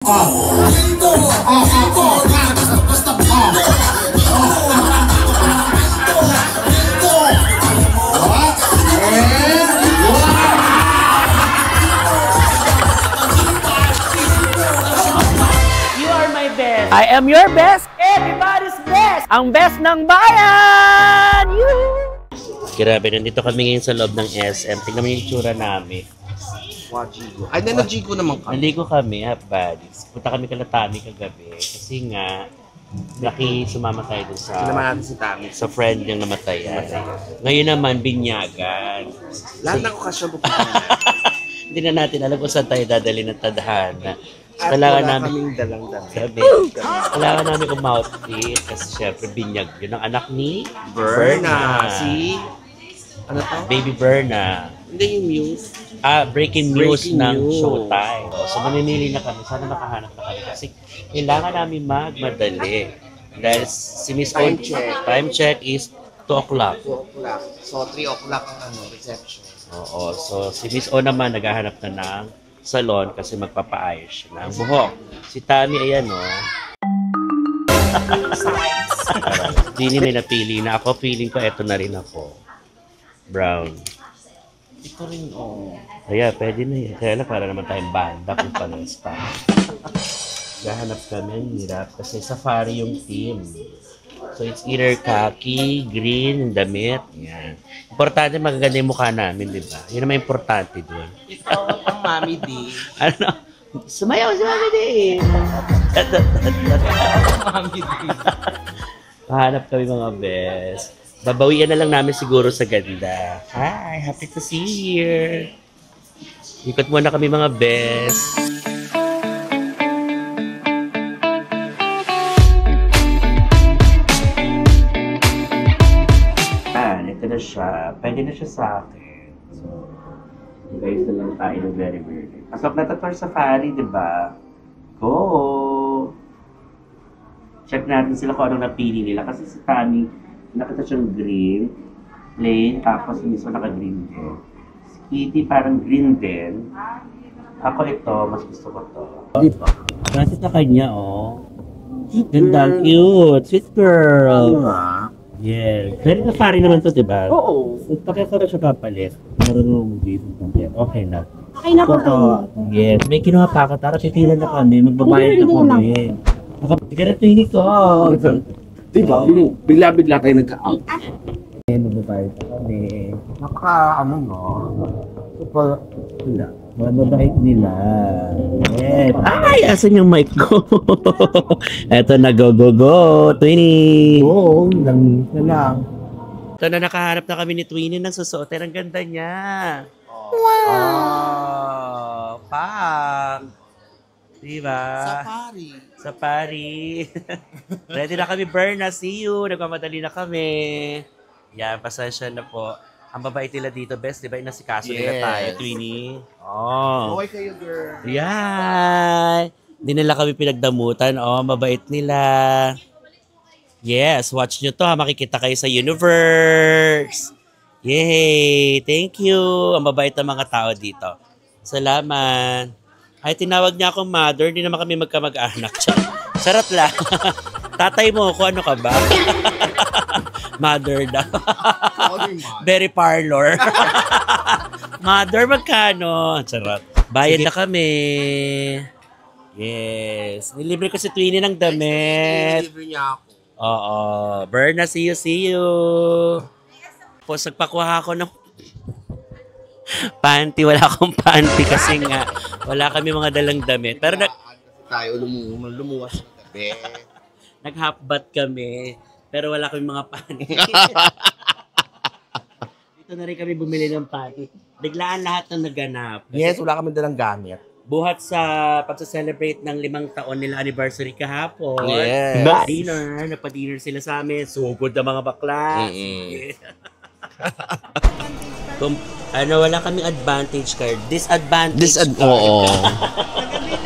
I am your best, everybody's best! Ang best ng bayan! Grabe, nandito kami ngayon sa loob ng SM. Tingnan mo yung itsura namin. Jigo. Ay, nanajigo naman kami. Naligo kami, half bodies. Punta kami kalatami kagabi. Kasi nga, sumama tayo dun sa... Sinama natin si Tami. Sa friend yung namatayan. Ngayon naman, binyagan. Lahat ng okasyon pupunta na. Hindi na natin alam kung saan tayo dadali ng tadhana. At kailangan wala namin kaming dalang-dalang. Sabi, kailangan namin umoutifit kasi syempre binyag yun ang anak ni Berna. Si... Ano to? Baby Berna. Hindi yung Muse. Breaking news Breaking ng news. Showtime. So mamimili na kami. Sana makahanap na kami kasi kailangan namin magmadali. Dahil si Miss time check is 2 o'clock. 2 o'clock. So 3 o'clock ang reception. Oo. So si Miss O naman naghahanap na ng salon kasi magpapaayos siya ng buhok. Si Tami, ayan o. Hindi may napili na ako. Feeling ko, eto na rin ako. Brown. Ito rin, Kaya, pwede na yan. Kaya lang, para naman tayong banda kung panas pa. Gahanap kami, ang hirap. Kasi safari yung team. So, it's either khaki, green, damit. Yan. Importante, magaganda yung mukha namin, di ba? Yun naman importante doon. Ito ang Mami D. Ano? Sumayaw si Mami D! Mami D. Pahanap kami mga best. Babawian na lang namin siguro sa ganda. Hi! Happy to see you here! Ikot muna kami mga best. Ito na siya. Pwede na siya sa akin. So, guys na lang tayo ng very weird. Pasok na tayo sa safari, di ba? Go! Check natin sila kung anong napili nila. Kasi si Tami, nakita siyang green, plain, tapos mismo naka-green din. Si Kitty parang green din. Ako ito, mas gusto ko to. Diba? Kasi sa kanya, oh. Ganda, cute, sweet girl. Yes. Very safari naman to, diba? Oo. Pakita siya papalit. Marunong dito. Okay na. Okay na po. Yes. May kinuha pa ka. Tara, titila na kami. Magbabayad na kami. Nakapagka na ito ko. Diba? Bigla-bigla tayo nagka-out. Magbabayad na kami. Naka-ano no? Super. Wala. Mababait nila. Yes. Ay, asan yung mic ko? Eto na, go, go, go. Twinnie. Oo, lang lang. Ito na, nakaharap na kami ni Twinnie ng susuotin. Ang ganda niya. Wow! Pak! Diba? Safari. Safari. Ready na kami, Berna. See you. Nagmamadali na kami. Yan, pasensya na po. Ang babait nila dito, best, di ba? Inasikaso nila tayo, Twinnie. Oh. Okay kayo, girl. Yan. Hindi nila kami pinagdamutan. Oh, mabait nila. Yes, watch nyo to ha. Makikita kayo sa universe. Yay! Thank you. Ang mabait ng mga tao dito. Salamat. Ay, tinawag niya akong mother. Hindi naman kami magkamag-anak. Sarap lang. Tatay mo, kung ano ka ba? Mother daw. Very parlor. Mother, magkano? Charot. Bayad na kami. Yes. Nilibre ko si Twinnie ng damit. Nilibre niya ako. Oo. Berna, see you, see you. Tapos nagpakuha ako ng panty. Wala akong panty kasi nga wala kami mga dalang damit. Pero tayo lumuwas ng gabi. Nag-half-bath kami. Pero wala kami mga panty. Dito na rin kami bumili ng panty. Biglaan lahat ng naganap. Yes, wala kami dalang gamit. Buhat sa pagsa-celebrate ng 5 taon nila anniversary kahapon. Yes. Dinner. Nagpa-dinner sila sa amin. Sugod na mga bakla. Wala kaming advantage card. Disadvantage card. Oo.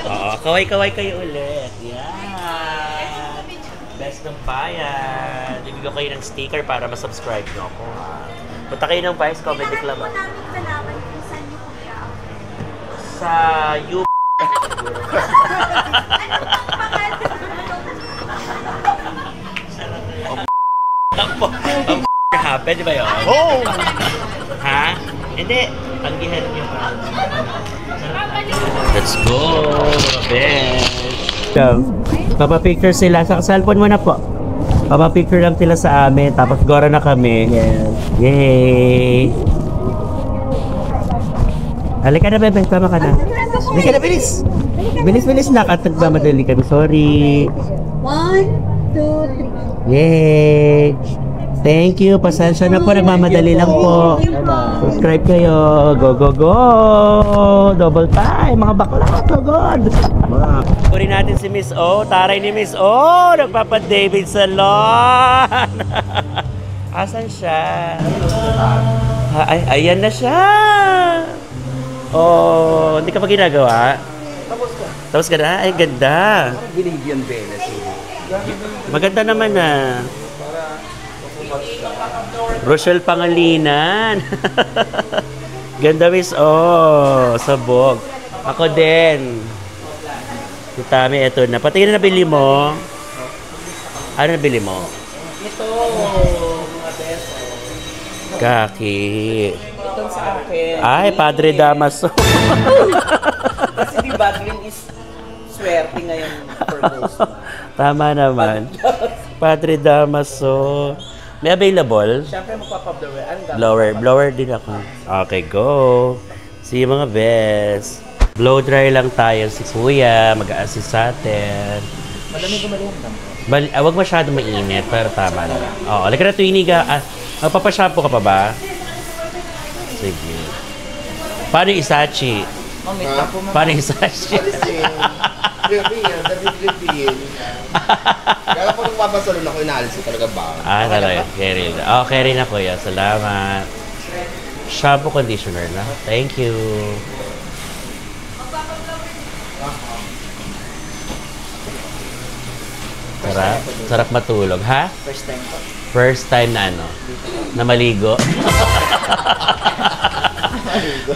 Oo. Kaway-kaway kayo ulit. Yan. Best ng bayan. Bibigyan ko kayo ng sticker para masubscribe nyo ako. Punta kayo ng Vice Comedy Club. Sa Pwede ba yun? Oh! Ha? Hindi. Tanggihan niyo pa. Let's go, best. Papa-picture sila. Sa cellphone mo na po. Papa-picture lang sila sa amin. Tapos gora na kami. Yes. Yay! Halika na, bebe. Tama ka na. Halika na, bilis! Bilis na. At nagmamadali kami. Sorry. 1, 2, 3. Yay! Thank you. Pasensya na po. Nagmamadali lang po. Subscribe kayo. Go, go, go! Double time. Mga bakla. Go, God! Kunin natin si Miss O. Taray ni Miss O. Nagpapa-David Salon. Asan siya? Ay, ayan na siya. Oh, hindi ka pa ginagawa? Tapos ka na? Ay, ganda. Binibyan Venus. Maganda naman na. Rochelle Pangalinan. Ganda, Miss. Oh, sabog. Ako din. Si Tami, eto na. Patingin na nabili mo. Ano nabili mo? Ito, mga beso. Kaki. Ito sa akin. Ay, Padre Damaso. Kasi di ba, green is swerte ngayon for ghost. Tama naman. Padre Damaso. May available? Siyempre magpapa-blower. Anong gagawin? Blower din ako. Okay, go. See you mga best. Blow dry lang tayo si Kuya. Mag-a-assist sa atin. Malamig gumaling lang. Wag masyado mainit, pero tama na. Oo, alika na Twiniga. Magpapashampoo ka pa ba? Sige. Paano yung Isachi? Mamit na po. Paano yung Isachi? Kaya pag nagpapasalon ako, inaalis ko talaga ba? Talaga. Carry na. Oh, carry na Kuya. Salamat. Shampoo conditioner na. Thank you. Sarap matulog, ha? First time po. First time na ano? Na maligo?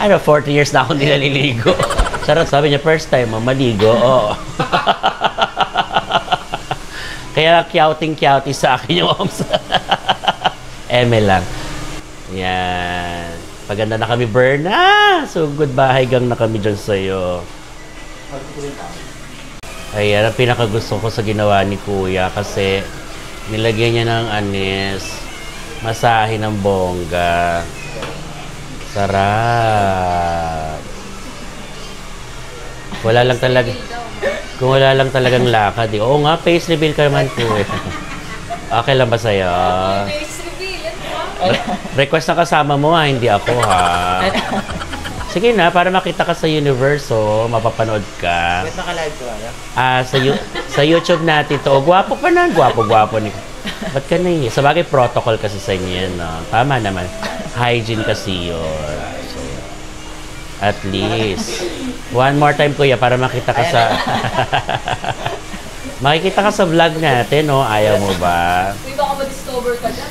Ano, 40 years na akong nilaligo. Sarap, sabi niya, first time mo, maligo, oo. Kaya kiyauting-kiyauti sa akin yung oms. Eme lang. Yan. Paganda na kami, Berna. So, goodbye gang na kami dyan sa'yo. Ayan, ang pinakagusto ko sa ginawa ni Kuya kasi nilagyan niya ng anis, masahe ng bongga. Sarap. Wala lang talaga. Kung wala lang talagang lakad, eh. Oo nga, face reveal ka naman, Kuya. Okay lang ba sa'yo? Request na kasama mo, ha? Hindi ako, ha? Sige na, para makita ka sa universo, mapapanood ka. Wait, naka-live ko, ano? Sa YouTube natin to. Gwapo pa na. Gwapo ni. Ba't ka na eh? Sa bagay, protocol kasi sa inyo yan, no? Tama naman. Hygiene kasi yun. So, at least. One more time, Kuya, para makita ka sa... Makikita ka sa vlog natin, no? Ayaw mo ba? Uy, baka ma-discover ka dyan.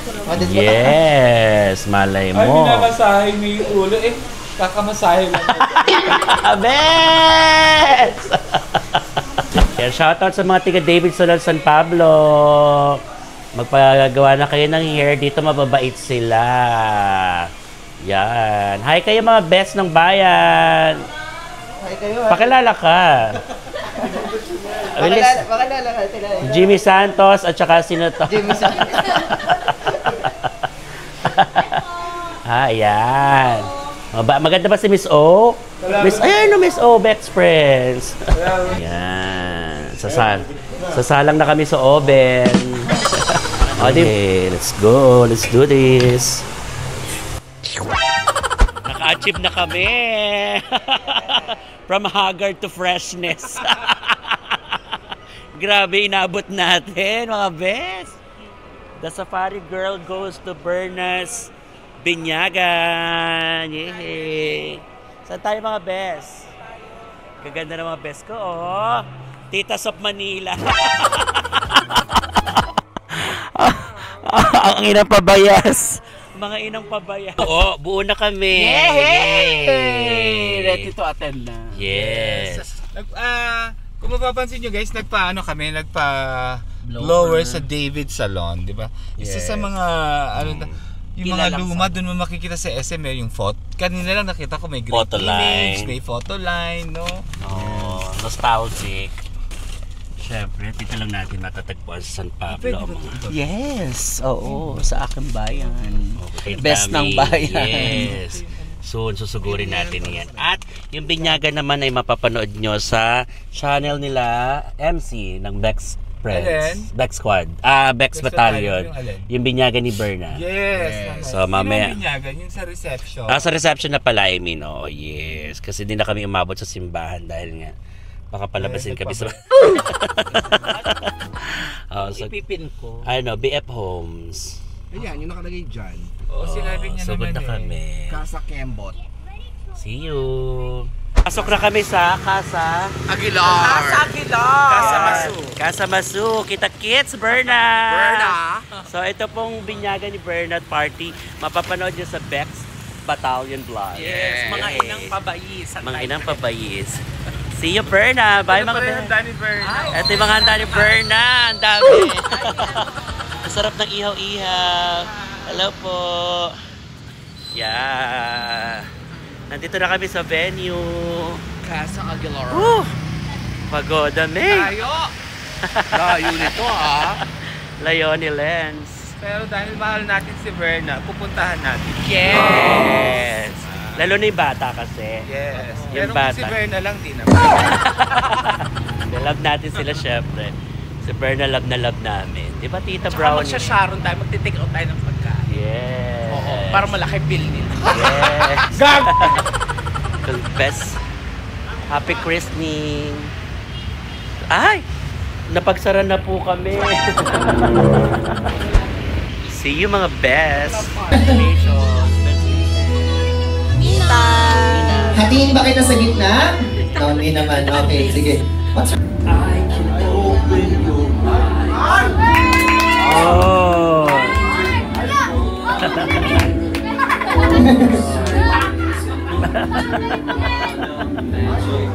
Yes! Malay Ay, mo. minamasahe mo yung ulo. Kakamasahe lang. Bes! Yan, shoutout sa mga tiga David Salon San Pablo. Magpagawa na kayo ng hair. Dito mababait sila. Yan. Hi kayo mga best ng bayan. Hi kayo. Pakilala ka. Pakilala ka sila. Jimmy Santos at saka sino to? Jimmy Santos. Ayan. Maganda ba si Miss O? Miss, ayan no, Miss O, best friends. Ayan. Sasalang na kami sa oven. Okay, let's go. Let's do this. Naka-achieve na kami. From haggard to freshness. Grabe, inabot natin, mga best. The Safari Girl goes to Bernas Binyagan. Yay! Saan tayo mga best? Kaganda ng mga best ko, oh. Titas of Manila. Ang inang pabayas. Mga inang pabayas. Oo, buo na kami. Yay! Ready to attend na. Yes. Kung mapapansin nyo guys, nagpa blower sa David Salon, di ba? Isa sa mga Yung mga luma, doon mo makikita sa SM, yung photo. Kanina lang nakita ko may great Photo line. image, may photo line, no? Oh, nostalgic. Siyempre, dito lang natin matatagpuan sa San Pablo. Yes, oo, sa aking bayan. Okay, Best ng dami. bayan. Yes. Soon, susugurin natin yan. At yung binyagan naman ay mapapanood nyo sa channel nila MC ng Bex Alin? Friends. Bex Squad. Bex Battalion. Yung alin? Yung binyagan ni Berna. Yes. So, mamaya- Sino ang binyagan? Yung sa reception. Sa reception na pala, I mean, oh, yes. Kasi di na kami umabot sa simbahan dahil nga baka palabasin kami sa... So, Ipipin ko. BF Homes. Ayan, yung nakalagay dyan. Oo, sinabi niya Sugod naman na kami. Casa Kembot. See you. Pasok na kami sa Casa Aguilar. Casa Masu. Casa Masu. Kita kits, Berna. So ito pong binyagan ni Berna at party. Mapapanood nyo sa Bex Battalion Vlog. Yes, mga inang pabayis. Mga inang pabayis. See you, Berna. Bye, mga handa ni Berna? Ito yung mga handa ni Berna. Ang dami. Ang sarap ng ihaw-ihaw. Hello po. Yeah. Nandito na kami sa venue. Casa Aguilar. Pagoda, me. Layo nito Layo ni Lens. Pero dahil mahal natin si Berna, pupuntahan natin. Yes. Lalo na yung bata kasi. Yes. Yung Pero kung si bata. Berna lang, di naman. Love natin sila syempre. Si Berna love na love namin. Di ba, Tita Tsaka Brown? magsha-sharon tayo, magtitake out tayo ng pagkain. Yes. Oo, para malaki bill nila. Yes. Gag! Best. Happy Christmas. Ay! Napagsara na po kami. See you, mga best. Hatiin ba kita sa gitna? No, hindi naman. Okay, sige. What's Oh!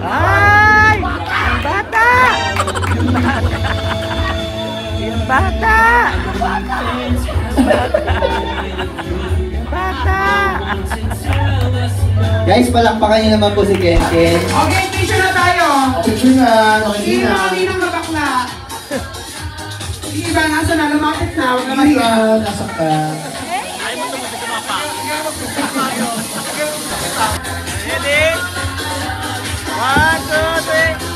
Ay! Yung bata! Yung bata! Yung bata! Guys, palakpakan niyo naman po si Ken Ken. Okay, picture na tayo. Picture na. Okay Sino na. ang ninang mabakla? Sige ba, nasa na? Lumapit na. Huwag na Hindi mahiya. ka. Nasok ka. Ready? 1, 2, 3.